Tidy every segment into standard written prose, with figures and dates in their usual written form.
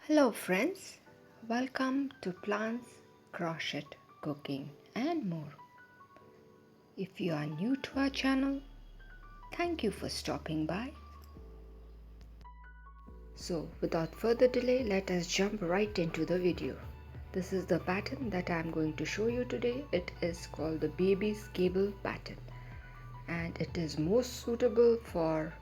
Hello friends, welcome to Plants, Crochet, Cooking and more. If you are new to our channel, thank you for stopping by. So without further delay, let us jump right into the video. This is the pattern that I am going to show you today. It is called the baby's cable pattern and it is most suitable for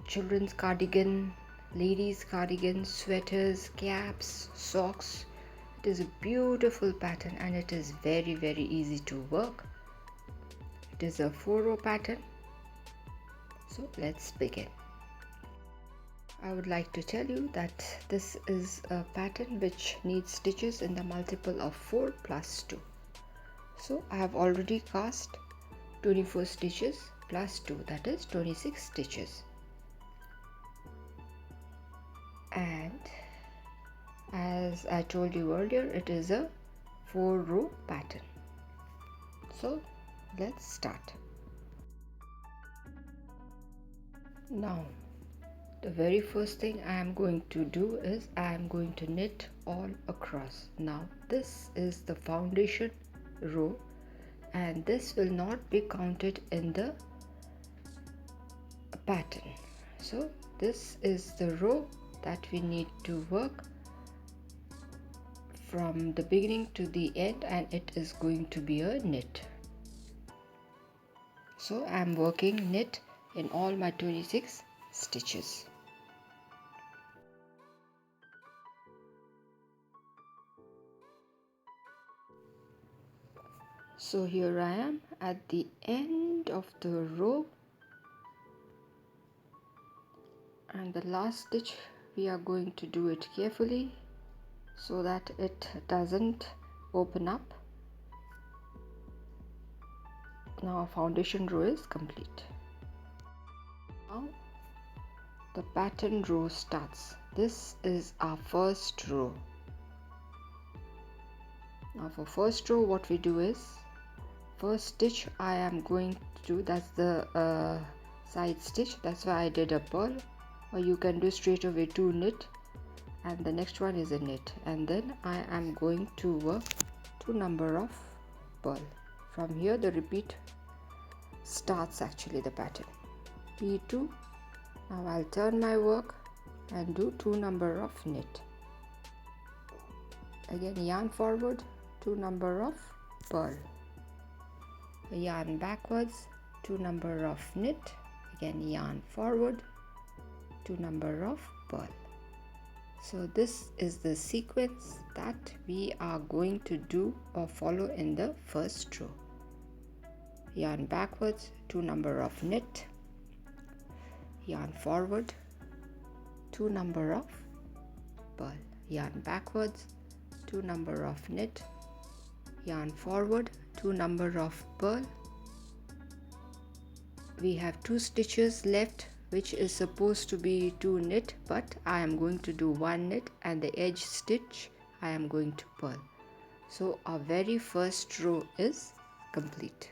children's cardigan, ladies cardigan, sweaters, caps, socks. It is a beautiful pattern and it is very easy to work. It is a 4-row pattern. So let's begin. I would like to tell you that this is a pattern which needs stitches in the multiple of 4 plus 2. So I have already cast 24 stitches plus 2, that is 26 stitches. And as I told you earlier, it is a 4-row pattern. So let's start. Now the very first thing I am going to do is I am going to knit all across. Now this is the foundation row and this will not be counted in the pattern. So this is the row that we need to work from the beginning to the end, and it is going to be a knit. So I am working knit in all my 26 stitches. So here I am at the end of the row, and the last stitch we are going to do it carefully so that it doesn't open up. Now our foundation row is complete. Now the pattern row starts. This is our first row. Now for first row, what we do is first stitch I am going to do, that's the side stitch, that's why I did a purl, or you can do straight away 2 knit and the next one is a knit, and then I am going to work 2 number of purl. From here the repeat starts, actually the pattern P2. Now I'll turn my work and do 2 number of knit, again yarn forward, 2 number of purl, yarn backwards, 2 number of knit, again yarn forward, 2 number of purl. So this is the sequence that we are going to do or follow in the first row. Yarn backwards, 2 number of knit, yarn forward, 2 number of purl, yarn backwards, 2 number of knit, yarn forward, 2 number of purl. We have 2 stitches left, which is supposed to be 2 knit, but I am going to do 1 knit and the edge stitch I am going to purl. So our very first row is complete.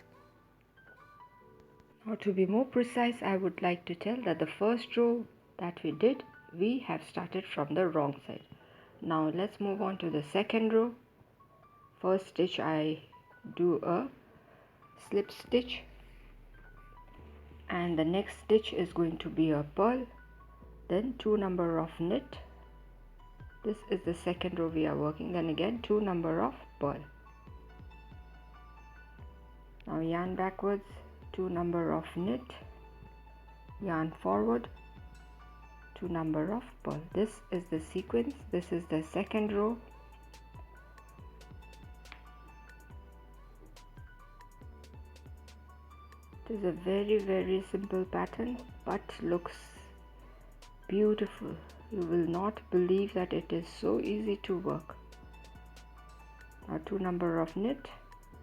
Now to be more precise, I would like to tell that the first row that we did, we have started from the wrong side. Now let's move on to the second row. First stitch I do a slip stitch and the next stitch is going to be a purl, then 2 number of knit. This is the second row we are working, then again 2 number of purl. Now yarn backwards, 2 number of knit, yarn forward, 2 number of purl. This is the sequence. This is the second row. It is a very simple pattern but looks beautiful. You will not believe that it is so easy to work. Now 2 number of knit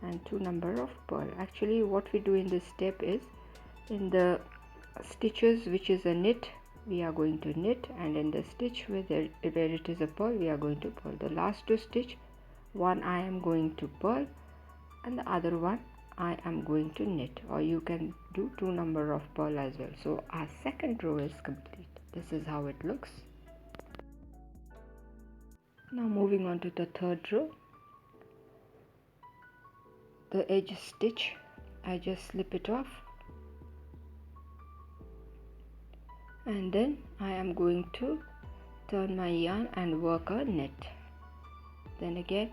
and 2 number of purl. Actually what we do in this step is, in the stitches which is a knit, we are going to knit, and in the stitch where it is a purl, we are going to purl. The last 2 stitch, one I am going to purl and the other one I am going to knit, or you can do 2 number of purl as well. So our second row is complete. This is how it looks. Now moving on to the third row, the edge stitch, I just slip it off, and then I am going to turn my yarn and work a knit. Then again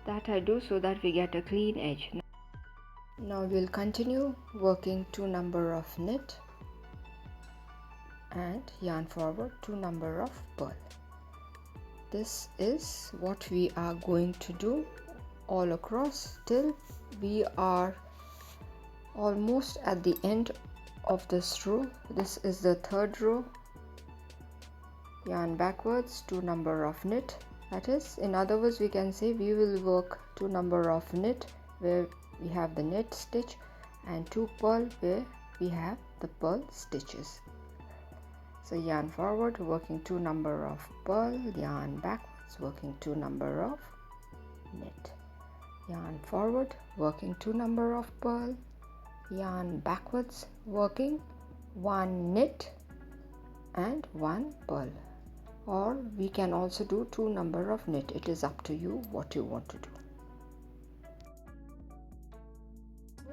that I do so that we get a clean edge. Now we'll continue working 2 number of knit and yarn forward 2 number of purl. This is what we are going to do all across till we are almost at the end of this row. This is the third row. Yarn backwards 2 number of knit, that is, in other words, we can say we will work 2 number of knit where we have the knit stitch and 2 purl where we have the purl stitches. So yarn forward working 2 number of purl, yarn backwards working 2 number of knit, yarn forward working 2 number of purl, yarn backwards working 1 knit and 1 purl, or we can also do 2 number of knit. It is up to you what you want to do.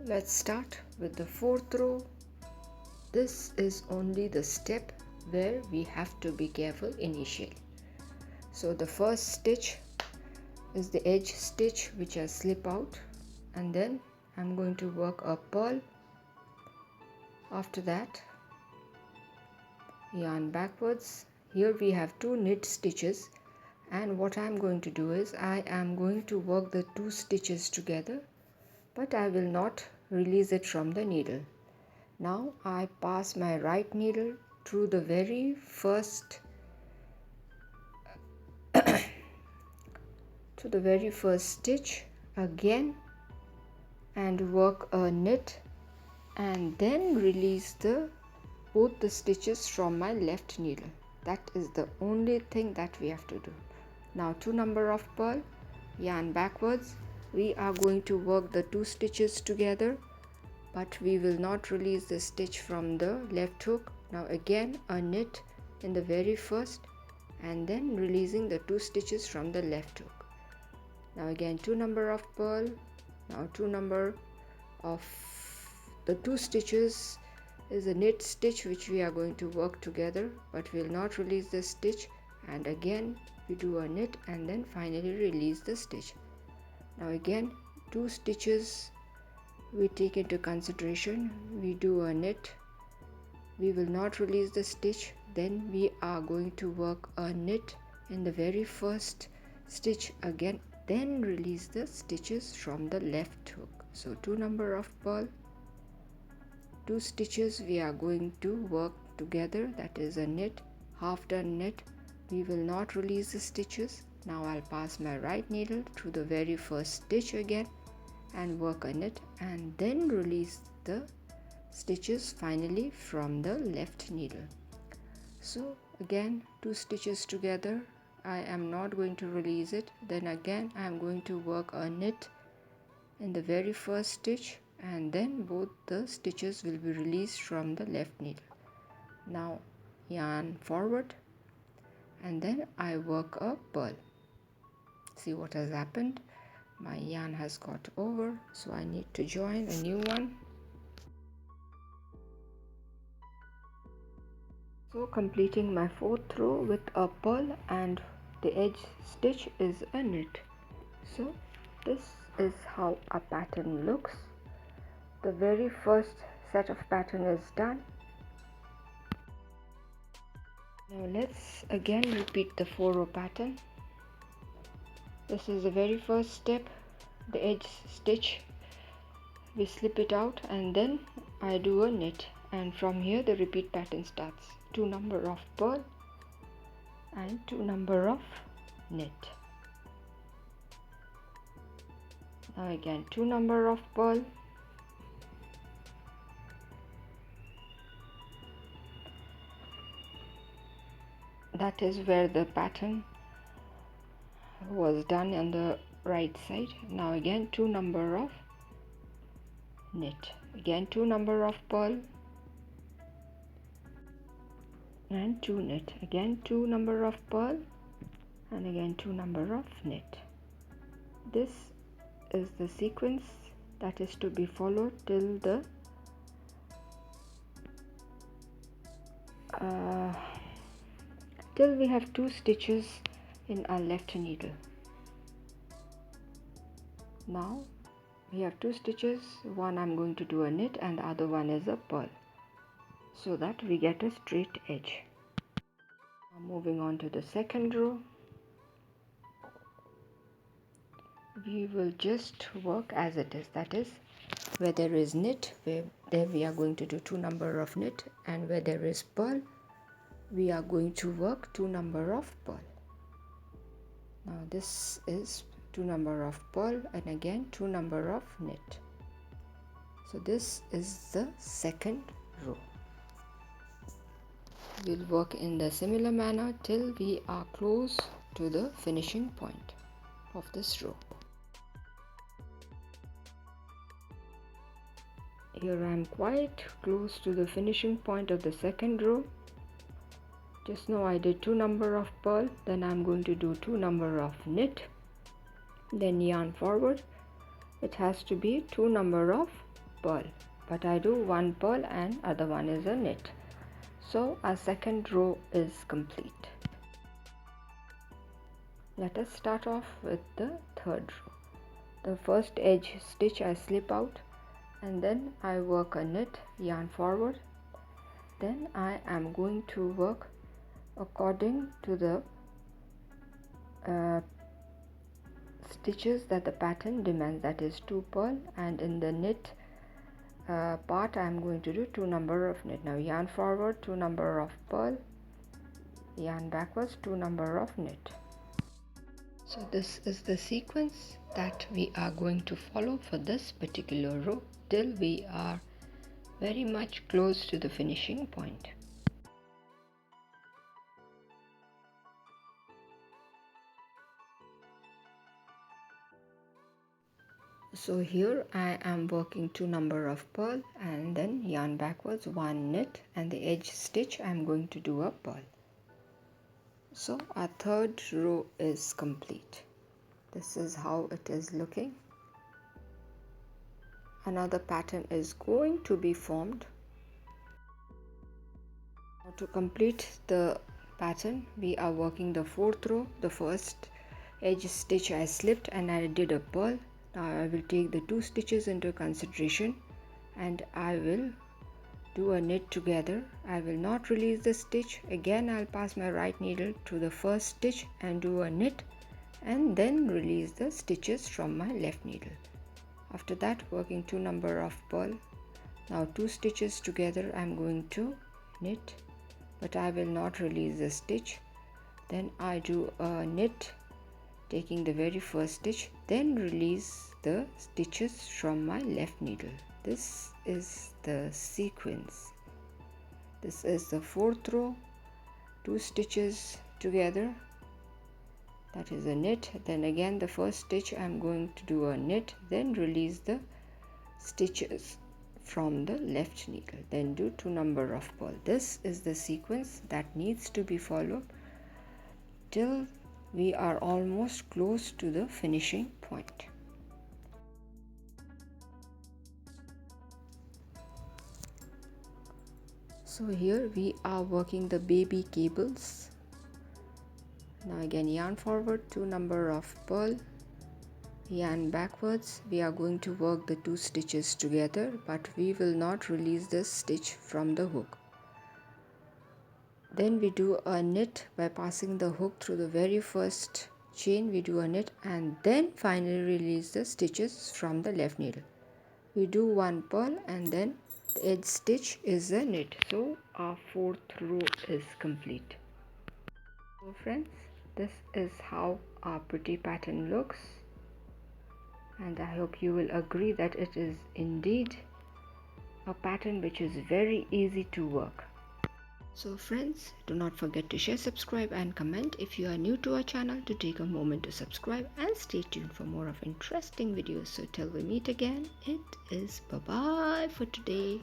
Let's start with the fourth row. This is only the step where we have to be careful initially. So the first stitch is the edge stitch which I slip out, and then I'm going to work a purl. After that yarn backwards. Here we have 2 knit stitches, and what I'm going to do is I am going to work the 2 stitches together, but I will not release it from the needle. Now I pass my right needle through the very first to the very first stitch again and work a knit, and then release both the stitches from my left needle. That is the only thing that we have to do. Now 2 number of purl, yarn backwards. We are going to work the 2 stitches together, but we will not release the stitch from the left hook. Now again a knit in the very first, and then releasing the 2 stitches from the left hook. Now again 2 number of purl. Now 2 number of the 2 stitches is a knit stitch which we are going to work together, but we will not release the stitch, and again we do a knit and then finally release the stitch. Now again 2 stitches we take into consideration, we do a knit, we will not release the stitch, then we are going to work a knit in the very first stitch again, then release the stitches from the left hook. So 2 number of purl, 2 stitches we are going to work together, that is a knit, half done knit, we will not release the stitches. Now I'll pass my right needle through the very first stitch again and work a knit, and then release the stitches finally from the left needle. So again 2 stitches together, I am not going to release it, then again I am going to work a knit in the very first stitch, and then both the stitches will be released from the left needle. Now yarn forward, and then I work a purl. See what has happened, my yarn has got over, so I need to join a new one. So completing my 4th row with a purl, and the edge stitch is a knit. So this is how a pattern looks. The very first set of pattern is done. Now let's again repeat the 4-row pattern. This is the very first step, the edge stitch, we slip it out and then I do a knit, and from here the repeat pattern starts. 2 number of purl and 2 number of knit. Now again 2 number of purl, that is where the pattern was done on the right side. Now again 2 number of knit, again 2 number of purl and 2 knit, again 2 number of purl and again 2 number of knit. This is the sequence that is to be followed till the till we have 2 stitches in our left needle. Now we have 2 stitches, one I'm going to do a knit and the other one is a purl, so that we get a straight edge. Now moving on to the second row, we will just work as it is, that is, where there is knit, there we are going to do 2 number of knit, and where there is purl we are going to work 2 number of purl. Now this is 2 number of purl and again 2 number of knit. So this is the second row. We'll work in the similar manner till we are close to the finishing point of this row. Here I am quite close to the finishing point of the second row. Just now I did 2 number of purl, then I am going to do 2 number of knit, then yarn forward. It has to be 2 number of purl, but I do 1 purl and other one is a knit. So our second row is complete. Let us start off with the third row. The first edge stitch I slip out and then I work a knit, yarn forward. Then I am going to work according to the stitches that the pattern demands, that is 2 purl, and in the knit part I am going to do 2 number of knit. Now yarn forward, 2 number of purl, yarn backwards, 2 number of knit. So this is the sequence that we are going to follow for this particular row till we are very much close to the finishing point. So here I am working 2 number of purl and then yarn backwards, 1 knit, and the edge stitch I am going to do a purl. So our third row is complete. This is how it is looking. Another pattern is going to be formed. Now to complete the pattern, we are working the fourth row. The first edge stitch I slipped and I did a purl. Now I will take the 2 stitches into consideration and I will do a knit together. I will not release the stitch. Again I'll pass my right needle to the first stitch and do a knit and then release the stitches from my left needle. After that, working 2 number of purl. Now 2 stitches together I am going to knit, but I will not release the stitch. Then I do a knit, taking the very first stitch, then release the stitches from my left needle. This is the sequence. This is the fourth row, 2 stitches together, that is a knit, then again the first stitch I am going to do a knit, then release the stitches from the left needle, then do 2 number of purl. This is the sequence that needs to be followed till we are almost close to the finishing point. So here we are working the baby cables. Now again yarn forward, 2 number of purl, yarn backwards. We are going to work the 2 stitches together, but we will not release the stitch from the hook. Then we do a knit by passing the hook through the very first chain. We do a knit and then finally release the stitches from the left needle. We do 1 purl and then the edge stitch is a knit. So our fourth row is complete. So friends, this is how our pretty pattern looks, and I hope you will agree that it is indeed a pattern which is very easy to work. So friends, do not forget to share, subscribe and comment if you are new to our channel, to take a moment to subscribe, and stay tuned for more of interesting videos. So till we meet again, it is bye bye for today.